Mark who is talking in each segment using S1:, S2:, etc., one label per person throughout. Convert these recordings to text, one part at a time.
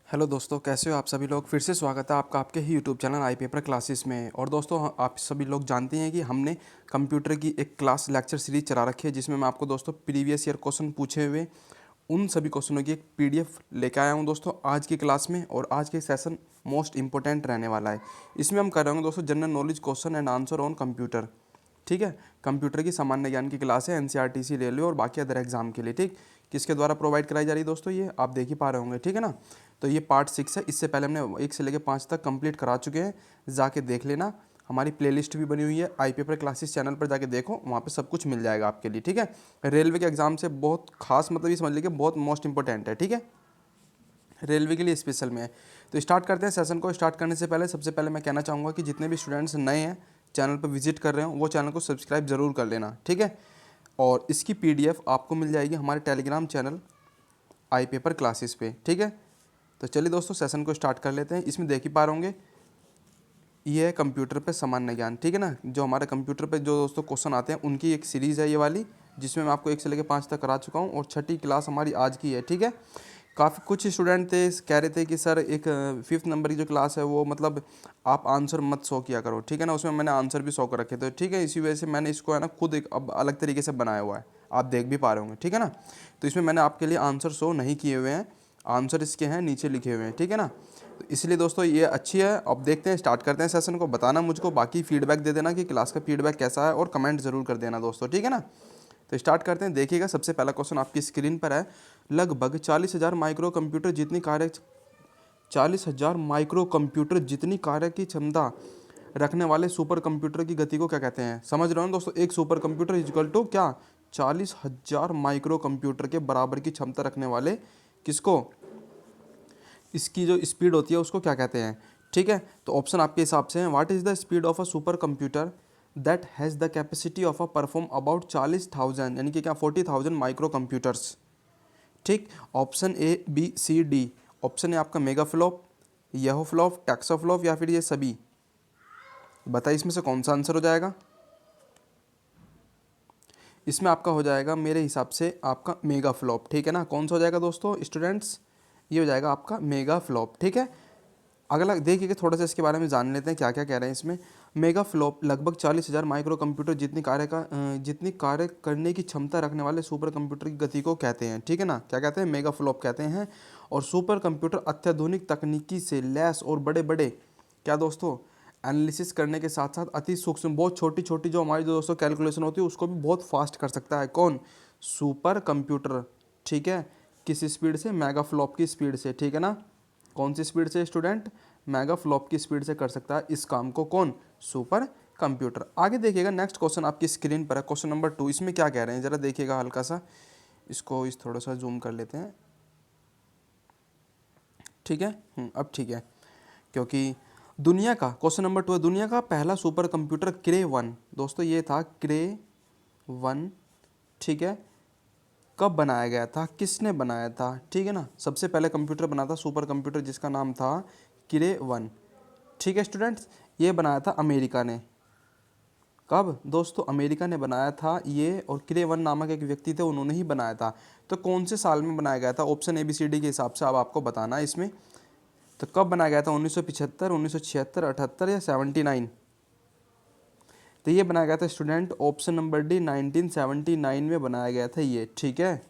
S1: Hello दोस्तों, कैसे हो आप सभी लोग। फिर से स्वागत है आपका आपके ही YouTube channel I paper classes में। और दोस्तों, आप सभी लोग जानते हैं कि हमने कंप्यूटर की एक क्लास लेक्चर सीरीज चला रखी है, जिसमें मैं आपको दोस्तों प्रीवियस ईयर क्वेश्चन पूछे हुए उन सभी क्वेश्चनों की एक पीडीएफ लेकर आया हूं दोस्तों आज की क्लास में। और आज के सेशन मोस्ट इंपॉर्टेंट रहने वाला है। इसमें हम कर रहे होंगे दोस्तों general knowledge question and answer on computer. ठीक है, कंप्यूटर की सामान्य ज्ञान की क्लास है एनसीईआरटी रेलवे और बाकी अदर एग्जाम के लिए। ठीक, किसके द्वारा प्रोवाइड कराई जा रही है दोस्तों, ये आप देख ही पा रहे होंगे। ठीक है ना। तो ये पार्ट 6 है। इससे पहले हमने 1 से लेकर 5 तक कंप्लीट करा चुके हैं, जाके देख लेना। हमारी प्लेलिस्ट भी बनी हुई है आई पेपर क्लासेस चैनल पर, जाके देखो, वहाँ पे सब कुछ मिल जाएगा आपके लिए। ठीक है, रेलवे के एग्जाम से बहुत खास, मतलब ये समझ लीजिए बहुत मोस्ट इंपॉर्टेंट है। ठीक है, रेलवे के लिए स्पेशल में है। तो स्टार्ट करते हैं सेशन को। स्टार्ट करने से पहले सबसे पहले मैं कहना चाहूँगा कि जितने भी स्टूडेंट्स नए हैं चैनल पर विजिट कर रहे हो, वो चैनल को सब्सक्राइब जरूर कर लेना। ठीक है, और इसकी पीडीएफ आपको मिल जाएगी हमारे Telegram channel I paper classes पे। ठीक है, तो चलिए दोस्तों सेशन को स्टार्ट कर लेते हैं। इसमें देख ही पा रहे होंगे, ये है कंप्यूटर पे सामान्य ज्ञान। ठीक है ना, जो हमारे कंप्यूटर पे जो दोस्तों क्वेश्चन आते हैं उनकी एक सीरीज़ है ये वाली, जिसमें मैं आपको 1 से लेकर 5 तक करा चुका हूँ, और छठी क्लास हमारी आज की है। ठीक है, काफ़ी कुछ स्टूडेंट थे कह रहे थे कि सर एक 5th नंबर की जो क्लास है वो मतलब आप आंसर मत शो किया करो। ठीक है ना, उसमें मैंने आंसर भी शो कर रखे थे। ठीक है, इसी वजह से मैंने इसको है ना खुद एक अब अलग तरीके से बनाया हुआ है, आप देख भी पा रहे होंगे। ठीक है ना, तो इसमें मैंने आपके लिए आंसर शो नहीं किए हुए हैं, आंसर इसके हैं नीचे लिखे हुए हैं। ठीक है ना, तो इसलिए दोस्तों ये अच्छी है। अब देखते हैं, स्टार्ट करते हैं सेशन को। बताना मुझको, बाकी फीडबैक दे देना कि क्लास का फीडबैक कैसा है, और कमेंट जरूर कर देना दोस्तों। ठीक है ना, तो स्टार्ट करते हैं। देखिएगा, सबसे पहला क्वेश्चन आपकी स्क्रीन पर है। लगभग 40,000 माइक्रो कंप्यूटर जितनी कार्य 40,000 माइक्रो कंप्यूटर जितनी कार्य की क्षमता रखने वाले सुपर कंप्यूटर की गति को क्या कहते हैं। समझ रहे हो दोस्तों, एक सुपर कंप्यूटर इक्वल टू क्या, 40,000 माइक्रो कंप्यूटर के बराबर की क्षमता रखने वाले किसको, इसकी जो स्पीड होती है उसको क्या कहते हैं। ठीक है, तो ऑप्शन आपके हिसाब से हैं। What is the speed of a super computer that has the capacity of a perform about 40,000 यानी कि क्या 40,000 माइक्रो कंप्यूटर्स। ठीक, option A B C D. Option है आपका मेगा फ्लॉप, यहो फ्लॉप, टेक्सा फ्लॉप, या फिर ये सभी। बताइए इसमें से कौन सा आंसर हो जाएगा। इसमें आपका हो जाएगा मेरे हिसाब से आपका मेगा फ्लॉप। ठीक है ना, कौन सा हो जाएगा दोस्तों स्टूडेंट्स, ये हो जाएगा आपका मेगा फ्लॉप। ठीक है, अगला देखिए कि थोड़ा सा इसके बारे में जान लेते हैं क्या क्या कह रहे हैं इसमें। मेगा फ्लॉप लगभग 40,000 माइक्रो कंप्यूटर जितनी कार्य करने की क्षमता रखने वाले सुपर कंप्यूटर की गति को कहते हैं। ठीक है ना, क्या कहते हैं, मेगा फ्लॉप कहते हैं। और सुपर कंप्यूटर अत्याधुनिक तकनीकी से लैस और बड़े बड़े क्या दोस्तों एनालिसिस करने के साथ साथ अति सूक्ष्म, बहुत छोटी छोटी जो हमारी जो दोस्तों कैलकुलेशन होती है उसको भी बहुत फास्ट कर सकता है। कौन, सुपर कंप्यूटर। ठीक है, किस स्पीड से, मेगा फ्लॉप की स्पीड से। ठीक है ना, कौन सी स्पीड से स्टूडेंट, मेगा फ्लॉप की स्पीड से कर सकता है इस काम को कौन, सुपर कंप्यूटर। आगे देखिएगा, नेक्स्ट क्वेश्चन आपकी स्क्रीन पर है, क्वेश्चन नंबर 2। इसमें क्या कह रहे हैं जरा देखिएगा, हल्का सा इसको इस थोड़ा सा जूम कर लेते हैं। ठीक है, अब ठीक है, क्योंकि दुनिया का क्वेश्चन नंबर 2 है, दुनिया का पहला सुपर कंप्यूटर क्रे 1 दोस्तों, ये था क्रे 1। ठीक है, कब बनाया गया था, किसने बनाया था। ठीक है ना, सबसे पहले कंप्यूटर बना था सुपर कंप्यूटर जिसका नाम था क्रे 1। ठीक है स्टूडेंट्स, ये बनाया था अमेरिका ने। कब दोस्तों, अमेरिका ने बनाया था ये, और क्रे 1 नामक एक व्यक्ति थे, उन्होंने ही बनाया था। तो कौन से साल में बनाया गया था, ऑप्शन ABCD के हिसाब से अब आपको बताना है इसमें। तो कब बनाया गया था, 1975, 1976, 78 या 79। तो ये बनाया गया था स्टूडेंट ऑप्शन नंबर डी, 1979 में बनाया गया था ये। ठीक है,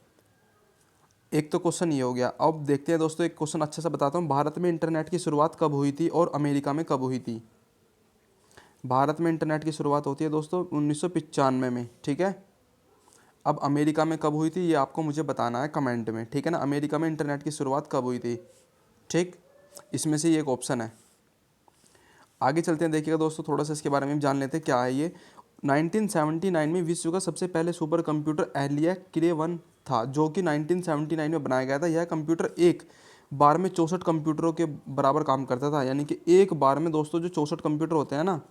S1: एक तो क्वेश्चन ये हो गया। अब देखते हैं दोस्तों, एक क्वेश्चन अच्छा सा बताता हूँ। भारत में इंटरनेट की शुरुआत कब हुई थी और अमेरिका में कब हुई थी। भारत में इंटरनेट की शुरुआत होती है दोस्तों 1995 में। ठीक है, अब अमेरिका में कब हुई थी ये आपको मुझे बताना है कमेंट में। ठीक है ना, अमेरिका में इंटरनेट की शुरुआत कब हुई थी। ठीक, इसमें से ये एक ऑप्शन है। आगे चलते हैं, देखिएगा दोस्तों, थोड़ा सा इसके बारे में जान लेते हैं क्या है ये। 1979 में विश्व का सबसे पहले सुपर कंप्यूटर ENIAC क्रे 1 था, जो कि 1979 में बनाया गया था। यह कंप्यूटर एक बार में 64 कंप्यूटरों के बराबर काम करता था, यानी कि एक बार में दोस्तों जो 64 कंप्यूटर होते हैं ना,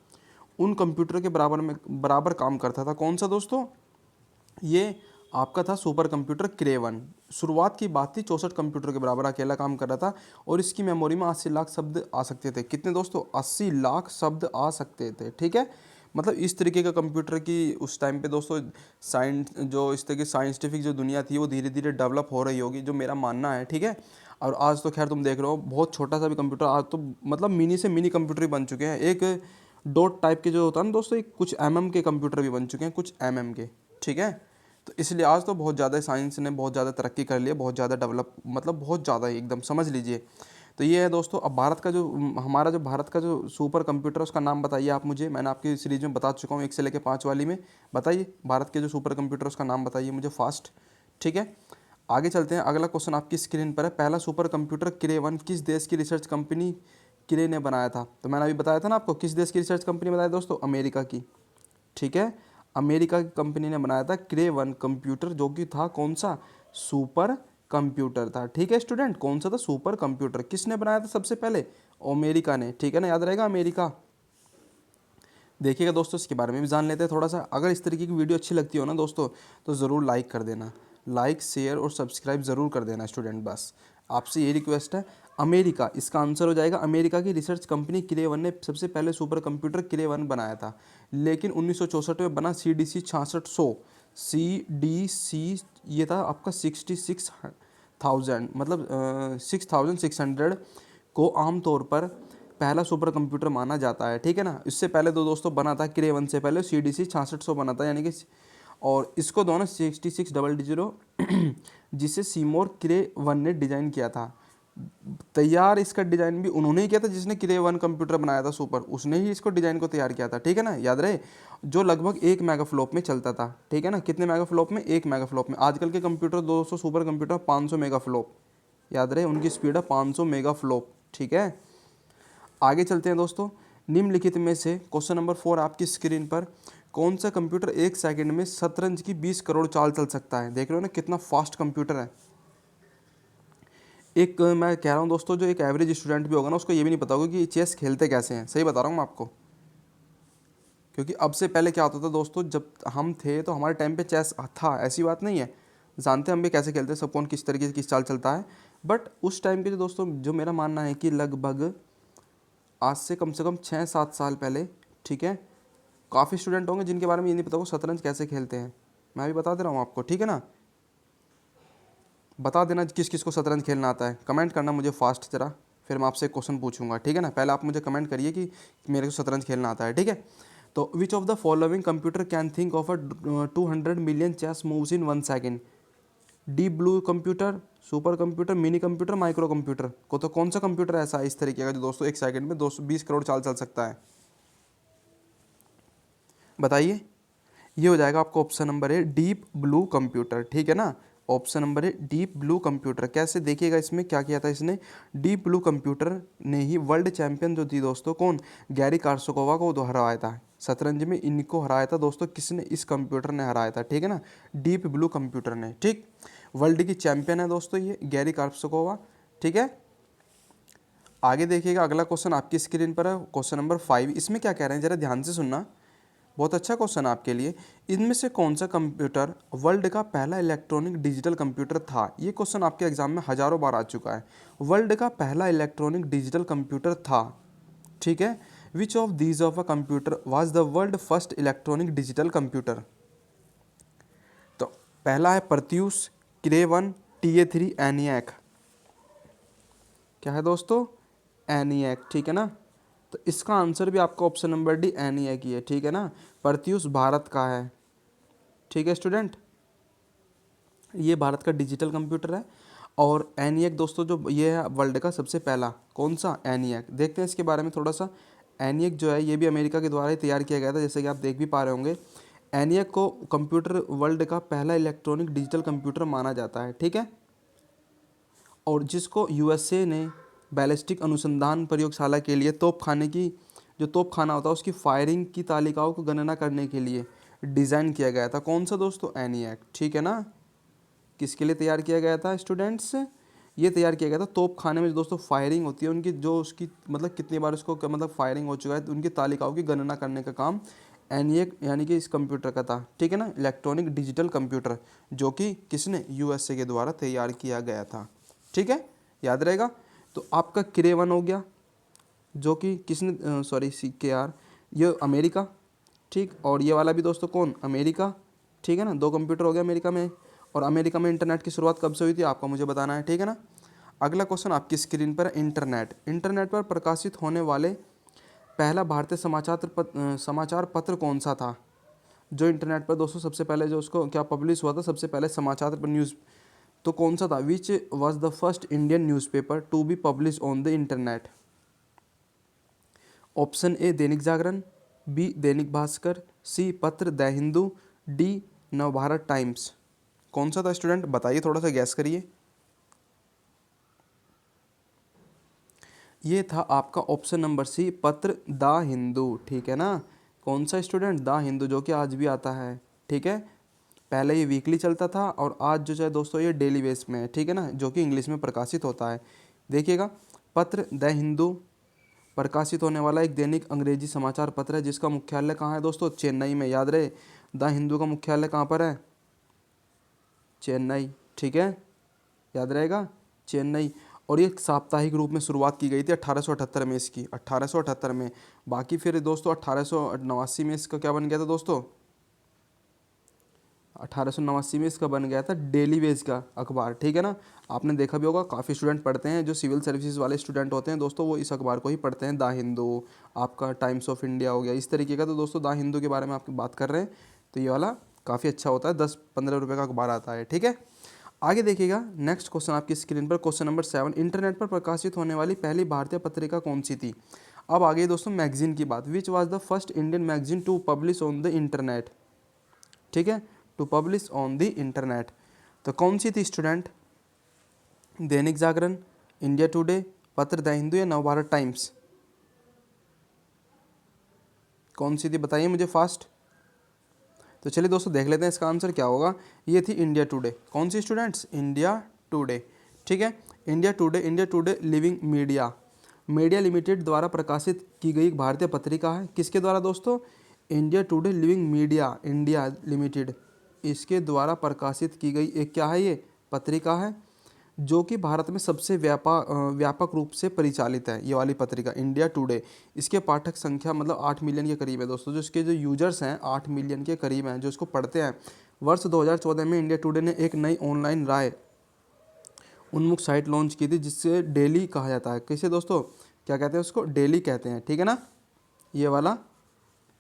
S1: उन कंप्यूटर के बराबर काम करता था। कौन सा दोस्तों, ये आपका था सुपर कंप्यूटर क्रे 1। शुरुआत की बात थी, 64 कंप्यूटर के बराबर अकेला काम कर रहा था, और इसकी मेमोरी में 80 लाख शब्द आ सकते थे। कितने दोस्तों, 80 लाख शब्द आ सकते थे। ठीक है, मतलब इस तरीके का कंप्यूटर की उस टाइम पे दोस्तों साइंस जो इस तरह की साइंटिफिक जो दुनिया थी वो धीरे धीरे डेवलप हो रही होगी, जो मेरा मानना है, ठीक है। और आज तो खैर तुम देख रहे हो बहुत छोटा सा भी कंप्यूटर आज तो मतलब मिनी से मिनी कंप्यूटर ही बन चुके हैं। एक डॉट टाइप के जो होता है ना दोस्तों, एक कुछ के कंप्यूटर भी बन चुके हैं, कुछ के, ठीक है। तो इसलिए आज तो बहुत ज़्यादा साइंस ने बहुत ज़्यादा तरक्की कर लिया, बहुत ज़्यादा डेवलप, मतलब बहुत ज़्यादा ही एकदम समझ लीजिए। तो ये है दोस्तों। अब भारत का जो हमारा जो भारत का जो सुपर कंप्यूटर है उसका नाम बताइए आप मुझे। मैंने आपकी सीरीज में बता चुका हूँ 1 से लेकर 5 वाली में। बताइए भारत के जो सुपर कंप्यूटर उसका नाम बताइए मुझे फास्ट, ठीक है। आगे चलते हैं, अगला क्वेश्चन आपकी स्क्रीन पर है। पहला सुपर कंप्यूटर क्रे 1 किस देश की रिसर्च कंपनी क्रे ने बनाया था? तो मैंने अभी बताया था ना आपको, किस देश की रिसर्च कंपनी बताया दोस्तों? अमेरिका की, ठीक है। अमेरिका की कंपनी ने बनाया था क्रे 1 कंप्यूटर, जो कि था कौन सा? सुपर कंप्यूटर था, ठीक है स्टूडेंट। कौन सा था? Super computer. किसने बनाया था सबसे पहले? अमेरिका ने, ठीक है ना, याद रहेगा अमेरिका। देखिएगा दोस्तों, इसके बारे में भी जान लेते हैं थोड़ा सा। अगर इस तरीके की वीडियो अच्छी लगती हो ना दोस्तों, तो ज़रूर लाइक कर देना, लाइक शेयर और सब्सक्राइब ज़रूर कर देना स्टूडेंट, बस आपसे ये रिक्वेस्ट है। अमेरिका इसका आंसर हो जाएगा। अमेरिका की रिसर्च कंपनी क्रे 1 ने सबसे पहले सुपर कंप्यूटर क्रे 1 बनाया था, लेकिन 1964 में बना CDC 6600, CDC ये था आपका 66,000, मतलब 6600 को आमतौर पर पहला सुपर कंप्यूटर माना जाता है, ठीक है ना। इससे पहले तो दोस्तों बना था क्रे 1 से पहले CDC 6600 बना था, यानी कि, और इसको दोनों 6600 जिसे सीमोर क्रे 1 ने डिज़ाइन किया था। तैयार इसका डिज़ाइन भी उन्होंने ही किया था, जिसने क्रे 1 कंप्यूटर बनाया था सुपर, उसने ही इसको डिज़ाइन को तैयार किया था, ठीक है ना, याद रहे। जो लगभग 1 मेगाफ्लॉप में चलता था, ठीक है ना। कितने मेगाफ्लॉप में? 1 मेगाफ्लॉप में। आजकल के कंप्यूटर 200 सुपर कंप्यूटर 500 मेगाफ्लॉप, याद रहे उनकी स्पीड है 500 मेगाफ्लॉप, ठीक है। आगे चलते हैं दोस्तों। निम्नलिखित में से क्वेश्चन नंबर 4 आपकी स्क्रीन पर, कौन सा कंप्यूटर 1 सेकंड में शतरंज की 20 करोड़ चाल चल सकता है? देख रहे हो ना कितना फास्ट कंप्यूटर है। एक मैं कह रहा हूँ दोस्तों, जो एक एवरेज स्टूडेंट भी होगा ना, उसको ये भी नहीं पता होगा कि चेस खेलते कैसे हैं। सही बता रहा हूँ मैं आपको, क्योंकि अब से पहले क्या होता था दोस्तों, जब हम थे तो हमारे टाइम पे चेस था, ऐसी बात नहीं है। जानते हैं हम भी कैसे खेलते हैं, सब कौन किस तरीके से किस चाल चलता है। बट उस टाइम के जो दोस्तों, जो मेरा मानना है कि लगभग आज से कम 6-7 साल पहले, ठीक है, काफ़ी स्टूडेंट होंगे जिनके बारे में ये नहीं पता वो शतरंज कैसे खेलते हैं। मैं भी बता दे रहा हूँ आपको, ठीक है ना। बता देना किस किस को शतरंज खेलना आता है, कमेंट करना मुझे फास्ट जरा, फिर मैं आपसे क्वेश्चन पूछूंगा, ठीक है ना। पहले आप मुझे कमेंट करिए कि मेरे को शतरंज खेलना आता है, ठीक है। तो which of the following computer can think of a 200 million chess moves in 1 second? Deep Blue computer, super computer, mini computer, micro computer को, तो कौन सा कंप्यूटर ऐसा है इस तरीके का जो दोस्तों 1 सेकंड में 220 करोड़ चाल चल सकता है? बताइए। ये हो जाएगा आपका ऑप्शन नंबर है डीप ब्लू कंप्यूटर, ठीक है ना। ऑप्शन नंबर है डीप ब्लू कंप्यूटर। कैसे? देखिएगा इसमें क्या किया था इसने। डीप ब्लू कंप्यूटर ने ही वर्ल्ड चैंपियन जो थी दोस्तों, कौन? गैरी कार्सोकोवा को हराया था शतरंज में। इनको हराया था दोस्तों, किसने? इस कंप्यूटर ने हराया था, ठीक है ना, डीप ब्लू कंप्यूटर ने, ठीक। वर्ल्ड की चैंपियन है दोस्तों ये गैरी कार्सोकोवा, ठीक है। आगे देखिएगा, अगला क्वेश्चन आपकी स्क्रीन पर है, क्वेश्चन नंबर 5। इसमें क्या कह रहे हैं जरा ध्यान से सुनना, बहुत अच्छा क्वेश्चन है आपके लिए। इनमें से कौन सा कंप्यूटर वर्ल्ड का पहला इलेक्ट्रॉनिक डिजिटल कंप्यूटर था? ये क्वेश्चन आपके एग्जाम में हजारों बार आ चुका है। वर्ल्ड का पहला इलेक्ट्रॉनिक डिजिटल कंप्यूटर था, ठीक है। Which of these of a computer was the world first electronic digital computer? तो पहला है प्रत्यूष, क्रे 1, TA3, एनियक। क्या है दोस्तों? एनियक, ठीक है ना। तो इसका आंसर भी आपका ऑप्शन नंबर डी एनियक ही है, ठीक है ना। प्रत्यूष भारत का है, ठीक है स्टूडेंट, ये भारत का डिजिटल कंप्यूटर है। और एनियक दोस्तों जो ये है वर्ल्ड का सबसे पहला, कौन सा? एनियक। देखते हैं इसके बारे में थोड़ा सा। एनियक जो है ये भी अमेरिका के द्वारा ही तैयार किया गया था, जैसे कि आप देख भी पा रहे होंगे। एनियक को कंप्यूटर वर्ल्ड का पहला इलेक्ट्रॉनिक डिजिटल कंप्यूटर माना जाता है, ठीक है। और जिसको USA ने बैलिस्टिक अनुसंधान प्रयोगशाला के लिए तोपखाने की, जो तोपखाना होता है उसकी फायरिंग की तालिकाओं को गणना करने के लिए डिज़ाइन किया गया था। कौन सा दोस्तों? एनियक, ठीक है ना। किसके लिए तैयार किया गया था स्टूडेंट्स? ये तैयार किया गया था तोपखाने में जो दोस्तों फायरिंग होती है उनकी, जो उसकी मतलब कितनी बार उसको मतलब फायरिंग हो चुका है, तो उनकी तालिकाओं की गणना करने का काम एनियक यानी कि इस कंप्यूटर का था, ठीक है ना। इलेक्ट्रॉनिक डिजिटल कंप्यूटर, जो कि किसने? USA के द्वारा तैयार किया गया था, ठीक है, याद रहेगा। तो आपका क्रे 1 हो गया, जो कि किसने? सॉरी, CKR, ये अमेरिका, ठीक। और ये वाला भी दोस्तों कौन, अमेरिका, ठीक है ना, 2 कंप्यूटर हो गया अमेरिका में। और अमेरिका में इंटरनेट की शुरुआत कब से हुई थी आपको मुझे बताना है, ठीक है ना। अगला क्वेश्चन आपकी स्क्रीन पर, इंटरनेट। इंटरनेट पर प्रकाशित होने वाले पहला भारतीय समाचार पत्र कौन सा था। जो इंटरनेट पर दोस्तों सबसे पहले जो उसको क्या पब्लिश हुआ था, सबसे पहले समाचार पर न्यूज़, तो कौन सा था। Which was the first Indian newspaper to be publish on the internet. Option A Dainik Jagran, B Dainik Bhaskar, C पत्र the Hindu, D Navbharat Times. कौन सा था स्टूडेंट, बताइए, थोड़ा सा गैस करिए। ये था आपका ऑप्शन नंबर सी, पत्र द हिंदू, ठीक है ना। कौन सा स्टूडेंट, द हिंदू, जो कि आज भी आता है, ठीक है। पहले ये वीकली चलता था और आज जो है दोस्तों ये डेली बेस में है, ठीक है ना, जो कि इंग्लिश में प्रकाशित होता है। देखिएगा, पत्र द हिंदू प्रकाशित होने वाला एक दैनिक अंग्रेजी समाचार पत्र है जिसका मुख्यालय कहाँ है दोस्तों, चेन्नई में। याद रहे, द हिंदू का मुख्यालय कहाँ पर है, चेन्नई, ठीक है, याद रहेगा, चेन्नई। और ये साप्ताहिक रूप में शुरुआत की गई थी 1878 में इसकी, 1878 में। बाकी फिर दोस्तों 1889 में इसका क्या बन गया था दोस्तों, 1889 में इसका बन गया था डेली वेज का अखबार, ठीक है ना। आपने देखा भी होगा, काफ़ी स्टूडेंट पढ़ते हैं, जो सिविल सर्विसेज वाले स्टूडेंट होते हैं दोस्तों, वो इस अखबार को ही पढ़ते हैं, द हिंदू, आपका टाइम्स ऑफ इंडिया हो गया, इस तरीके का। तो दोस्तों द हिंदू के बारे में आपकी बात कर रहे हैं, तो ये वाला काफ़ी अच्छा होता है, 10-15 रुपये का अखबार आता है, ठीक है। आगे देखिएगा, नेक्स्ट क्वेश्चन आपकी स्क्रीन पर, क्वेश्चन नंबर 7, इंटरनेट पर प्रकाशित होने वाली पहली भारतीय पत्रिका कौन सी थी। अब आगे दोस्तों मैगजीन की बात, which was the first Indian magazine to publish on the internet, ठीक है, to publish on the internet. तो कौन सी थी student, Dainik Jagran, India Today, पत्र द हिंदू या नवभारत टाइम्स। कौन सी थी बताइए मुझे फास्ट। तो चलिए दोस्तों देख लेते हैं इसका आंसर क्या होगा। ये थी इंडिया टुडे। कौन सी स्टूडेंट्स, इंडिया टुडे, ठीक है। India today, India today living media media limited द्वारा प्रकाशित की गई एक भारतीय पत्रिका है। किसके द्वारा दोस्तों, India today living media India limited, इसके द्वारा प्रकाशित की गई एक क्या है, ये पत्रिका है, जो कि भारत में सबसे व्यापक रूप से परिचालित है, ये वाली पत्रिका इंडिया टुडे। इसके पाठक संख्या मतलब 8 मिलियन के करीब है दोस्तों, जो इसके जो यूजर्स हैं 8 मिलियन के करीब हैं जो इसको पढ़ते हैं। वर्ष 2014 में इंडिया टुडे ने एक नई ऑनलाइन राय उन्मुख साइट लॉन्च की थी, जिससे डेली कहा जाता है। कैसे दोस्तों, क्या कहते हैं उसको, डेली कहते हैं, ठीक है ना, ये वाला,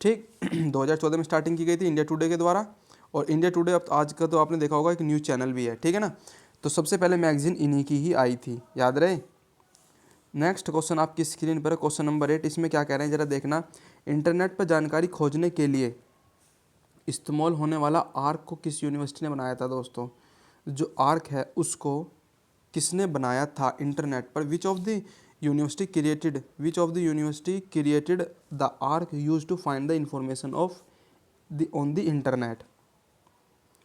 S1: ठीक। 2014 में स्टार्टिंग की गई थी इंडिया टुडे के द्वारा। और इंडिया टुडे अब आज का तो आपने देखा होगा एक न्यूज़ चैनल भी है, ठीक है ना। तो सबसे पहले मैगजीन इन्हीं की ही आई थी, याद रहे। नेक्स्ट क्वेश्चन आपकी स्क्रीन पर है, क्वेश्चन नंबर 8। इसमें क्या कह रहे हैं जरा देखना, इंटरनेट पर जानकारी खोजने के लिए इस्तेमाल होने वाला आर्क को किस यूनिवर्सिटी ने बनाया था दोस्तों। जो आर्क है उसको किसने बनाया था इंटरनेट पर, which of the university created the arc use to find the information of the on the internet.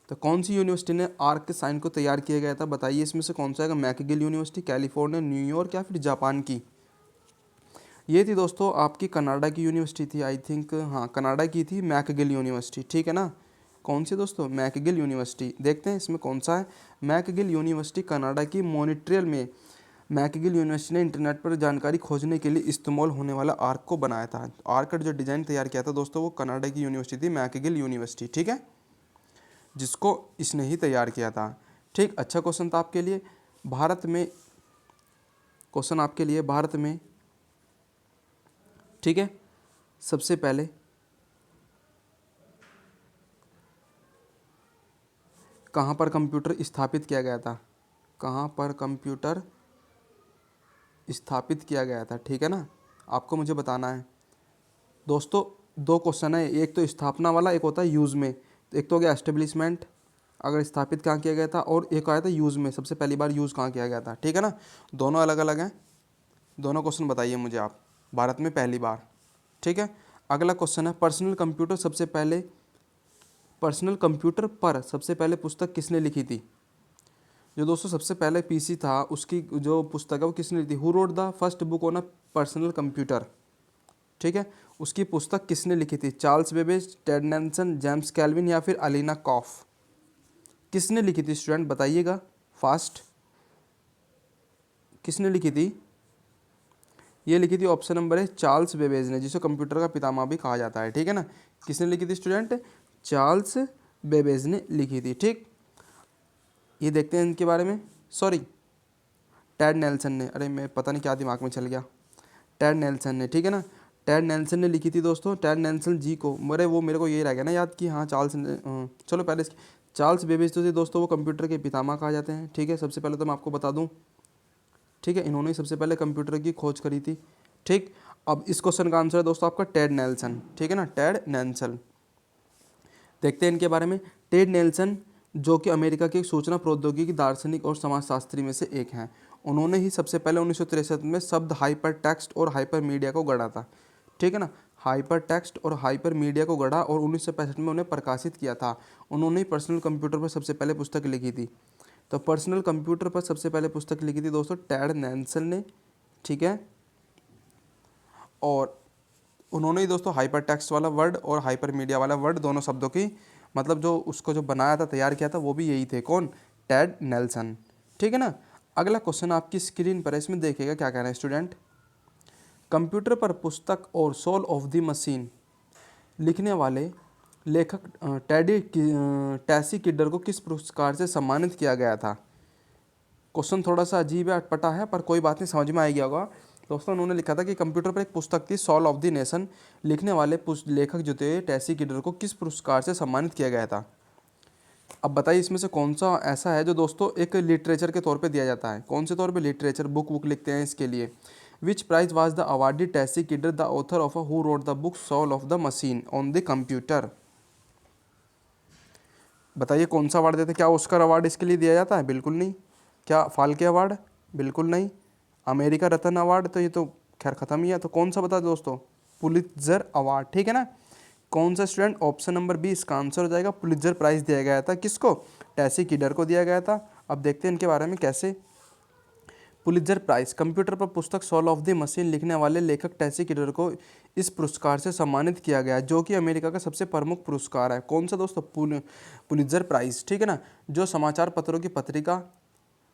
S1: तो कौन सी यूनिवर्सिटी ने आर्क के साइन को तैयार किया गया था, बताइए इसमें से कौन सा है। मैकगिल यूनिवर्सिटी, कैलिफोर्निया, न्यूयॉर्क या फिर जापान की। ये थी दोस्तों आपकी कनाडा की यूनिवर्सिटी थी, आई थिंक, हाँ कनाडा की थी, मैकगिल यूनिवर्सिटी, ठीक है ना। कौन सी दोस्तों, मैकगिल यूनिवर्सिटी। देखते हैं इसमें कौन सा है, मैकगिल यूनिवर्सिटी कनाडा की मॉन्ट्रियल में मैकगिल यूनिवर्सिटी ने इंटरनेट पर जानकारी खोजने के लिए इस्तेमाल होने वाला आर्क को बनाया था। आर्क का जो डिज़ाइन तैयार किया था दोस्तों, वो कनाडा की यूनिवर्सिटी थी, मैकगिल यूनिवर्सिटी, ठीक है, जिसको इसने ही तैयार किया था, ठीक। अच्छा क्वेश्चन था आपके लिए। भारत में क्वेश्चन आपके लिए, भारत में, ठीक है, सबसे पहले कहाँ पर कंप्यूटर स्थापित किया गया था, कहाँ पर कंप्यूटर स्थापित किया गया था, ठीक है ना, आपको मुझे बताना है दोस्तों। 2 क्वेश्चन है, एक तो स्थापना वाला, एक होता है यूज़ में। तो एक तो हो गया एस्टेब्लिशमेंट, अगर स्थापित कहाँ किया गया था, और एक आया था यूज़ में, सबसे पहली बार यूज़ कहाँ किया गया था, ठीक है ना। दोनों अलग अलग हैं, दोनों क्वेश्चन बताइए मुझे आप, भारत में पहली बार, ठीक है। अगला क्वेश्चन है, पर्सनल कंप्यूटर पर सबसे पहले पुस्तक किसने लिखी थी। जो दोस्तों सबसे पहले पीसी था उसकी जो पुस्तक है वो किसने लिखी थी, who wrote the first book on a personal computer, ठीक है, उसकी पुस्तक किसने लिखी थी, Charles Babbage, Ted Nelson, James Calvin या फिर अलीना कॉफ। किसने लिखी थी स्टूडेंट, बताइएगा फास्ट, किसने लिखी थी। ये लिखी थी ऑप्शन नंबर है चार्ल्स बेबेज ने, जिसे कंप्यूटर का पितामह भी कहा जाता है। ठीक है ना, किसने लिखी थी स्टूडेंट? चार्ल्स बेबेज ने लिखी थी। ठीक, ये देखते हैं इनके बारे में। सॉरी, टेड नेल्सन ने, अरे मैं पता नहीं क्या दिमाग में चल गया, टेड नेल्सन ने। ठीक है ना, टेड नेल्सन ने लिखी थी दोस्तों। टेड नेल्सन जी को मेरे को ये रह गया ना याद कि हाँ चार्ल्स चलो पहले इसकी चार्ल्स बेबेज तो थे दोस्तों, वो कंप्यूटर के पितामह कहा जाते हैं। ठीक है, सबसे पहले तो मैं आपको बता दूं, ठीक है, इन्होंने ही सबसे पहले कंप्यूटर की खोज करी थी। ठीक, अब इस क्वेश्चन का आंसर है दोस्तों आपका टेड नेल्सन। ठीक है ना, टेड नेल्सन। देखते हैं इनके बारे में। टेड नेल्सन जो कि अमेरिका के एक सूचना प्रौद्योगिकी दार्शनिक और समाजशास्त्री में से एक हैं। उन्होंने ही सबसे पहले 1963 में शब्द हाइपर टेक्स्ट और हाइपर मीडिया को गढ़ा था। ठीक है ना, हाइपर टेक्स्ट और हाइपर मीडिया को गढ़ा और 1965 में उन्हें प्रकाशित किया था। उन्होंने ही पर्सनल कंप्यूटर पर सबसे पहले पुस्तक लिखी थी। तो पर्सनल कंप्यूटर पर सबसे पहले पुस्तक लिखी थी दोस्तों टेड नेल्सन ने। ठीक है, और उन्होंने ही दोस्तों हाइपर टेक्स्ट वाला वर्ड और हाइपर मीडिया वाला वर्ड दोनों शब्दों की मतलब जो उसको जो बनाया था, तैयार किया था, वो भी यही थे। कौन? Ted Nelson. ठीक है ना, अगला क्वेश्चन आपकी स्क्रीन पर है, इसमें देखिएगा क्या कहना है स्टूडेंट। कंप्यूटर पर पुस्तक और सोल ऑफ द मशीन लिखने वाले लेखक टैसी किडर को किस पुरस्कार से सम्मानित किया गया था? क्वेश्चन थोड़ा सा अजीब है, अटपटा है, पर कोई बात नहीं, समझ में आ गया होगा दोस्तों। उन्होंने लिखा था कि कंप्यूटर पर एक पुस्तक थी सॉल ऑफ द नेशन, लिखने वाले लेखक जो थे टैसी किडर को किस पुरस्कार से सम्मानित किया गया था? अब बताइए इसमें से कौन सा ऐसा है जो दोस्तों एक लिटरेचर के तौर पे दिया जाता है? कौन से तौर पे? लिटरेचर, बुक लिखते हैं इसके लिए। Which prize was the awarded Tracy Kidder the author of who wrote the book soul of the machine on the computer? बताइए कौन सा अवार्ड देते? क्या ऑस्कर अवार्ड इसके लिए दिया जाता है? बिल्कुल नहीं। क्या फाल्के अवार्ड? बिल्कुल नहीं। अमेरिका रत्न अवार्ड तो ये तो खैर ख़त्म ही है। तो कौन सा बता दोस्तों? Pulitzer award. ठीक है ना, कौन सा स्टूडेंट? ऑप्शन नंबर बी इसका आंसर हो जाएगा। पुलित्जर प्राइज़ दिया गया था किसको? टैसी किडर को दिया गया था। अब देखते हैं इनके बारे में कैसे। पुलित्जर प्राइज़, कंप्यूटर पर पुस्तक सॉल ऑफ द मशीन लिखने वाले लेखक टैसी किडर को इस पुरस्कार से सम्मानित किया गया, जो कि अमेरिका का सबसे प्रमुख पुरस्कार है। कौन सा दोस्तों? Pulitzer prize. ठीक है ना, जो समाचार पत्रों की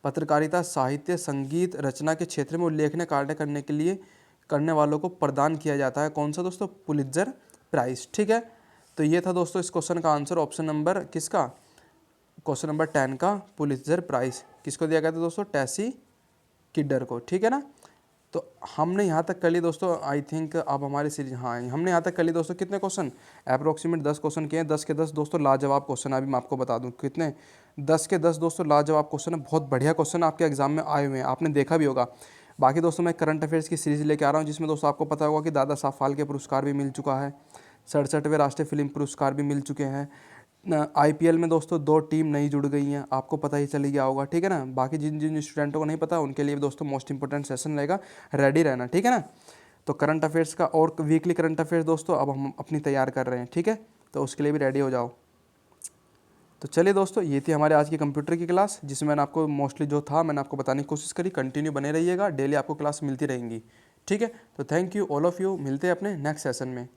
S1: पत्रकारिता, साहित्य, संगीत, रचना के क्षेत्र में उल्लेखनीय कार्य करने के लिए करने वालों को प्रदान किया जाता है। कौन सा दोस्तों? Pulitzer prize. ठीक है, तो ये था दोस्तों इस क्वेश्चन का आंसर। ऑप्शन नंबर किसका? क्वेश्चन नंबर 10 का पुलित्जर प्राइज़ किसको दिया गया था दोस्तों? टैसी किडर को। ठीक है ना, तो हमने यहाँ तक कर ली दोस्तों। आई थिंक अब हमारी सीरीज, हाँ हमने यहाँ तक कर ली दोस्तों। कितने क्वेश्चन? अप्रोक्सीमेट 10 क्वेश्चन किए हैं। 10 के 10 दोस्तों लाजवाब क्वेश्चन है। अभी मैं आपको बता दूँ कितने, 10 के 10 दोस्तों लाजवाब क्वेश्चन है। बहुत बढ़िया क्वेश्चन आपके एग्जाम में आए हुए हैं, आपने देखा भी होगा। बाकी दोस्तों मैं करंट अफेयर्स की सीरीज़ लेके आ रहा हूँ, जिसमें दोस्तों आपको पता होगा कि दादा साहब फाल्के पुरस्कार भी मिल चुका है, 67वें राष्ट्रीय फिल्म पुरस्कार भी मिल चुके हैं। IPL में दोस्तों 2 टीम नई जुड़ गई हैं, आपको पता ही चली गया होगा। ठीक है ना, बाकी जिन जिन स्टूडेंटों को नहीं पता उनके लिए दोस्तों मोस्ट इंपॉर्टेंट सेशन रहेगा, रेडी रहना। ठीक है ना, तो करंट अफेयर्स का और वीकली करंट अफेयर्स दोस्तों अब हम अपनी तैयार कर रहे हैं। ठीक है, तो उसके लिए भी रेडी हो जाओ। तो चलिए दोस्तों, ये थी हमारे आज की कंप्यूटर की क्लास, जिसमें मैंने आपको मोस्टली जो था मैंने आपको बताने की कोशिश करी। कंटिन्यू बने रहिएगा, डेली आपको क्लास मिलती रहेंगी। ठीक है, तो thank you all of you, मिलते हैं अपने नेक्स्ट सेशन में।